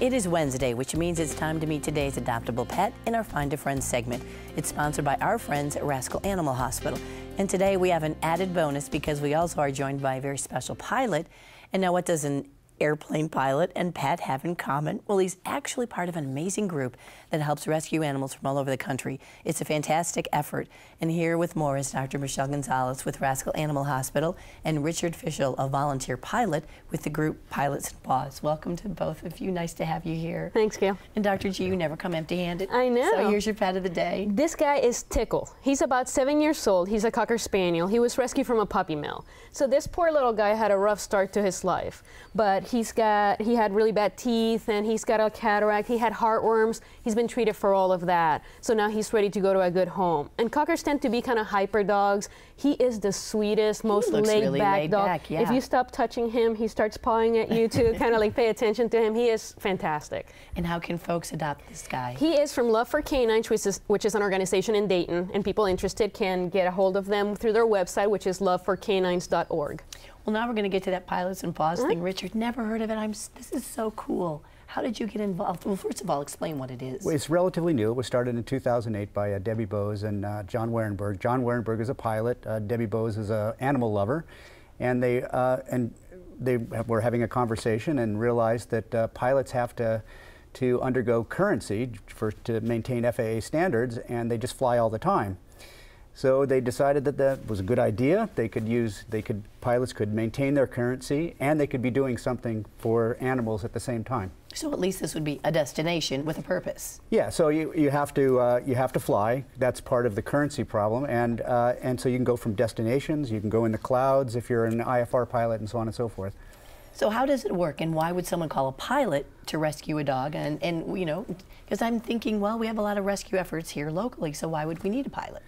It is Wednesday, which means it's time to meet today's adoptable pet in our Find a Friend segment. It's sponsored by our friends at Rascal Animal Hospital. And today we have an added bonus because we also are joined by a very special pilot. And now what does an airplane pilot and pet have in common? Well, he's actually part of an amazing group that helps rescue animals from all over the country. It's a fantastic effort. And here with more is Dr. Michelle Gonzalez with Rascal Animal Hospital and Richard Fischel, a volunteer pilot with the group Pilots and Paws. Welcome to both of you. Nice to have you here. Thanks, Gail. And Dr. G, you never come empty-handed. I know. So here's your pet of the day. This guy is Tickle. He's about 7 years old. He's a Cocker Spaniel. He was rescued from a puppy mill. So this poor little guy had a rough start to his life. But he had really bad teeth, and he's got a cataract. He had heartworms. He's been treated for all of that. So now he's ready to go to a good home. And Cockers tend to be kind of hyper dogs. He is the sweetest, most laid-back dog. Yeah. If you stop touching him, he starts pawing at you to kind of like pay attention to him. He is fantastic. And how can folks adopt this guy? He is from Love for Canines, which is an organization in Dayton, and people interested can get a hold of them through their website, which is loveforcanines.org. Well, now we're going to get to that Pilots and Paws thing. Richard, never heard of it. This is so cool. How did you get involved? Well, first of all, explain what it is. Well, it's relatively new. It was started in 2008 by Debbie Bose and John Warenberg. John Warenberg is a pilot. Debbie Bose is an animal lover. And they were having a conversation and realized that pilots have to undergo currency to maintain FAA standards, and they just fly all the time. So they decided that that was a good idea. Pilots could maintain their currency, and they could be doing something for animals at the same time. So at least this would be a destination with a purpose. Yeah. So you have to fly. That's part of the currency problem, and so you can go from destinations. You can go in the clouds if you're an IFR pilot, and so on and so forth. So how does it work, and why would someone call a pilot to rescue a dog? And you know, because I'm thinking, well, we have a lot of rescue efforts here locally, so why would we need a pilot?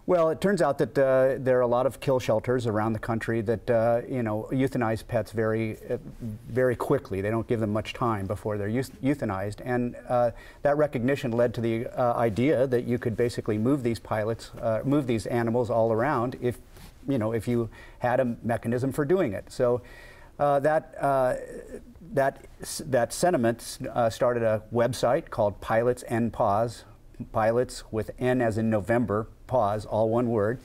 Well, it turns out that there are a lot of kill shelters around the country that euthanize pets very quickly. They don't give them much time before they're euthanized, and that recognition led to the idea that you could basically move these animals all around if you had a mechanism for doing it. So that sentiment started a website called Pilots and Paws. Pilots with N as in November, Paws, all one word.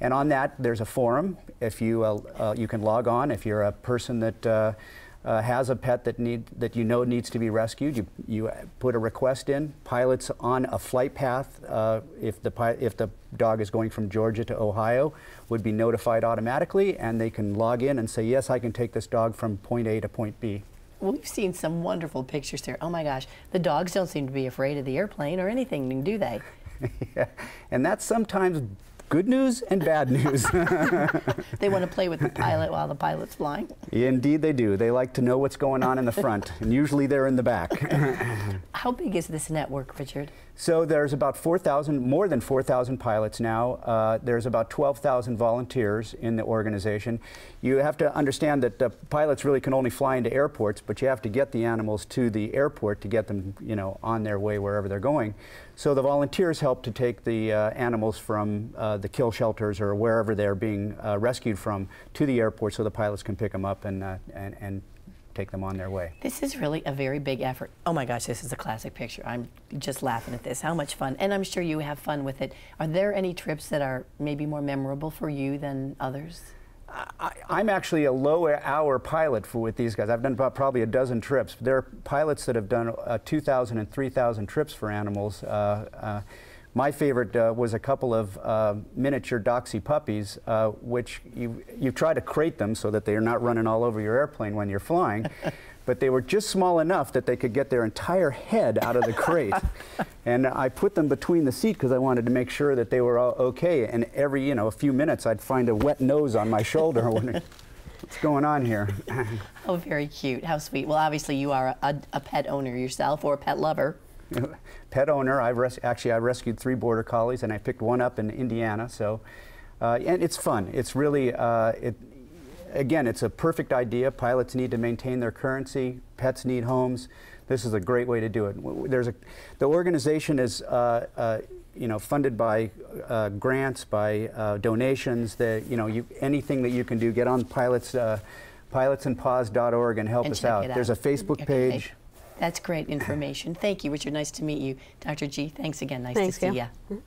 And on that, there's a forum. If you can log on. If you're a person that has a pet that needs to be rescued, you put a request in. Pilots on a flight path, if the dog is going from Georgia to Ohio, would be notified automatically, and they can log in and say, yes, I can take this dog from point A to point B. Well, we've seen some wonderful pictures there. Oh my gosh, the dogs don't seem to be afraid of the airplane or anything, do they? Yeah, and that's sometimes good news and bad news. They want to play with the pilot while the pilot's flying? Indeed they do. They like to know what's going on in the front, and usually they're in the back. How big is this network, Richard? So there's about more than 4,000 pilots now. There's about 12,000 volunteers in the organization. You have to understand that pilots really can only fly into airports, but you have to get the animals to the airport to get them, on their way wherever they're going. So the volunteers help to take the animals from the kill shelters or wherever they're being rescued from to the airport, so the pilots can pick them up and take them on their way. This is really a very big effort. Oh my gosh, this is a classic picture. I'm just laughing at this. How much fun. And I'm sure you have fun with it. Are there any trips that are maybe more memorable for you than others? I'm actually a low-hour pilot with these guys. I've done probably a dozen trips. There are pilots that have done 2,000 and 3,000 trips for animals. My favorite was a couple of miniature Doxy puppies, which you try to crate them so that they are not running all over your airplane when you're flying, but they were just small enough that they could get their entire head out of the crate. And I put them between the seat because I wanted to make sure that they were all okay. And every a few minutes I'd find a wet nose on my shoulder. What's going on here? Oh, very cute. How sweet. Well, obviously you are a pet owner yourself, or a pet lover. Pet owner. I've rescued 3 border collies, and I picked one up in Indiana. So, and it's fun. It's really, again, it's a perfect idea. Pilots need to maintain their currency. Pets need homes. This is a great way to do it. The organization is, funded by grants, by donations. Anything that you can do, get on pilotsandpaws.org and help us out. There's a Facebook page. That's great information. Thank you, Richard. Nice to meet you. Dr. G, thanks again. Nice Thanks, to see Gail. you.